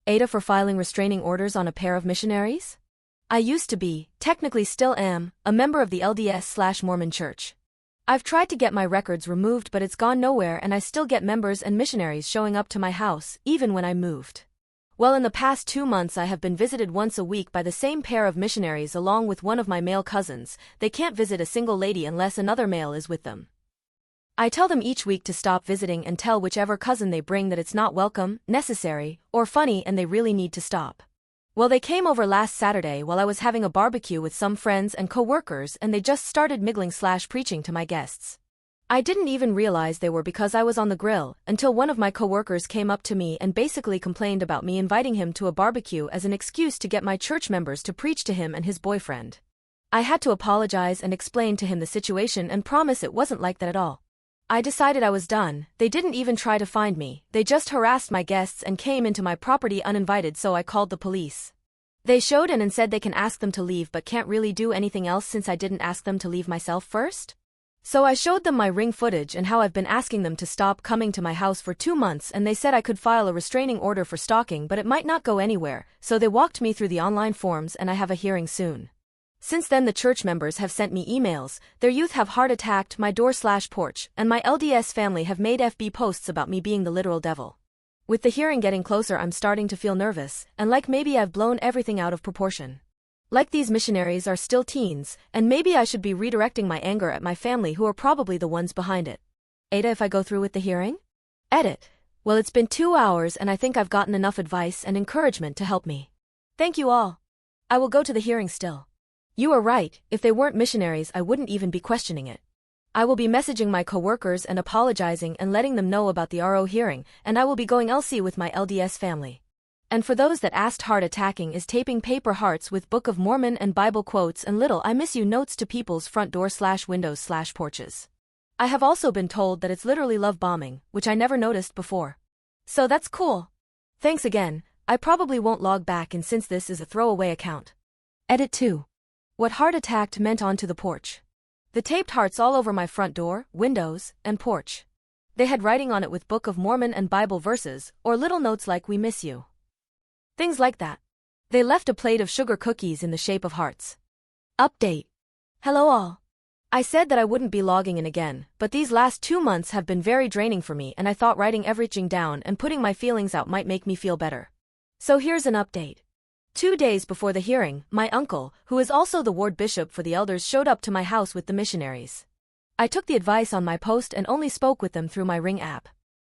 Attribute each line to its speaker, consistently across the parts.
Speaker 1: AITA for filing restraining orders on a pair of missionaries? I used to be, technically still am, a member of the LDS/Mormon Church. I've tried to get my records removed but it's gone nowhere and I still get members and missionaries showing up to my house, even when I moved. Well, in the past 2 months I have been visited once a week by the same pair of missionaries along with one of my male cousins. They can't visit a single lady unless another male is with them. I tell them each week to stop visiting and tell whichever cousin they bring that it's not welcome, necessary, or funny and they really need to stop. Well, they came over last Saturday while I was having a barbecue with some friends and co-workers and they just started mingling/preaching to my guests. I didn't even realize they were because I was on the grill until one of my co-workers came up to me and basically complained about me inviting him to a barbecue as an excuse to get my church members to preach to him and his boyfriend. I had to apologize and explain to him the situation and promise it wasn't like that at all. I decided I was done. They didn't even try to find me, they just harassed my guests and came into my property uninvited, so I called the police. They showed in and said they can ask them to leave but can't really do anything else since I didn't ask them to leave myself first. So I showed them my ring footage and how I've been asking them to stop coming to my house for 2 months and they said I could file a restraining order for stalking but it might not go anywhere, so they walked me through the online forms and I have a hearing soon. Since then the church members have sent me emails, their youth have heart attacked my door/porch, and my LDS family have made FB posts about me being the literal devil. With the hearing getting closer I'm starting to feel nervous, and like maybe I've blown everything out of proportion. Like these missionaries are still teens, and maybe I should be redirecting my anger at my family who are probably the ones behind it. AITA if I go through with the hearing? Edit. Well, it's been 2 hours and I think I've gotten enough advice and encouragement to help me. Thank you all. I will go to the hearing still. You are right, if they weren't missionaries I wouldn't even be questioning it. I will be messaging my co-workers and apologizing and letting them know about the RO hearing, and I will be going LC with my LDS family. And for those that asked, heart attacking is taping paper hearts with Book of Mormon and Bible quotes and little I miss you notes to people's front door/windows/porches. I have also been told that it's literally love bombing, which I never noticed before. So that's cool. Thanks again. I probably won't log back in since this is a throwaway account. Edit 2. What heart attacked meant onto the porch. The taped hearts all over my front door, windows, and porch. They had writing on it with Book of Mormon and Bible verses, or little notes like "we miss you." Things like that. They left a plate of sugar cookies in the shape of hearts. Update. Hello all. I said that I wouldn't be logging in again, but these last 2 months have been very draining for me and I thought writing everything down and putting my feelings out might make me feel better. So here's an update. 2 days before the hearing, my uncle, who is also the ward bishop for the elders, showed up to my house with the missionaries. I took the advice on my post and only spoke with them through my Ring app.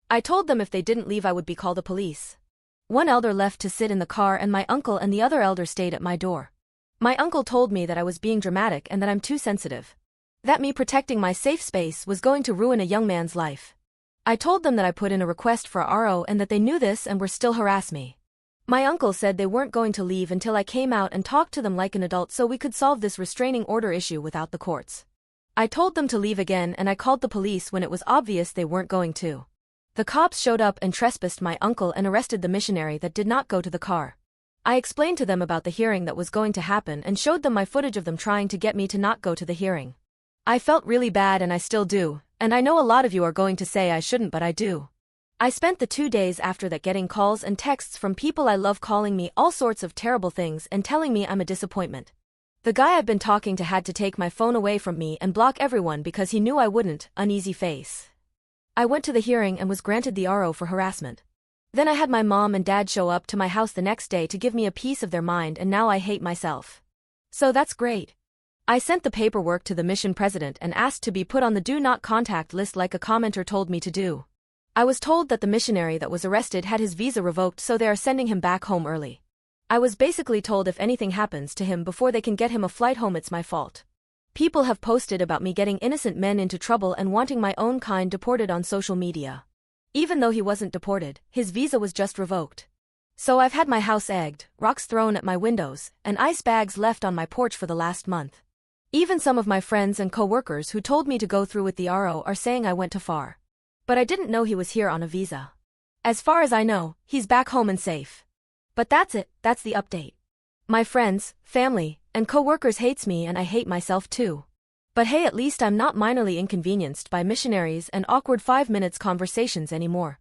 Speaker 1: I told them if they didn't leave I would be called the police. One elder left to sit in the car and my uncle and the other elder stayed at my door. My uncle told me that I was being dramatic and that I'm too sensitive. That me protecting my safe space was going to ruin a young man's life. I told them that I put in a request for a RO and that they knew this and were still harass me. My uncle said they weren't going to leave until I came out and talked to them like an adult so we could solve this restraining order issue without the courts. I told them to leave again and I called the police when it was obvious they weren't going to. The cops showed up and trespassed my uncle and arrested the missionary that did not go to the car. I explained to them about the hearing that was going to happen and showed them my footage of them trying to get me to not go to the hearing. I felt really bad and I still do, and I know a lot of you are going to say I shouldn't but I do. I spent the 2 days after that getting calls and texts from people I love calling me all sorts of terrible things and telling me I'm a disappointment. The guy I've been talking to had to take my phone away from me and block everyone because he knew I wouldn't, uneasy face. I went to the hearing and was granted the RO for harassment. Then I had my mom and dad show up to my house the next day to give me a piece of their mind and now I hate myself. So that's great. I sent the paperwork to the mission president and asked to be put on the do not contact list like a commenter told me to do. I was told that the missionary that was arrested had his visa revoked so they are sending him back home early. I was basically told if anything happens to him before they can get him a flight home it's my fault. People have posted about me getting innocent men into trouble and wanting my own kind deported on social media. Even though he wasn't deported, his visa was just revoked. So I've had my house egged, rocks thrown at my windows, and ice bags left on my porch for the last month. Even some of my friends and co-workers who told me to go through with the RO are saying I went too far. But I didn't know he was here on a visa. As far as I know, he's back home and safe. But that's it, that's the update. My friends, family, and co-workers hates me and I hate myself too. But hey, at least I'm not minorly inconvenienced by missionaries and awkward 5 minutes conversations anymore.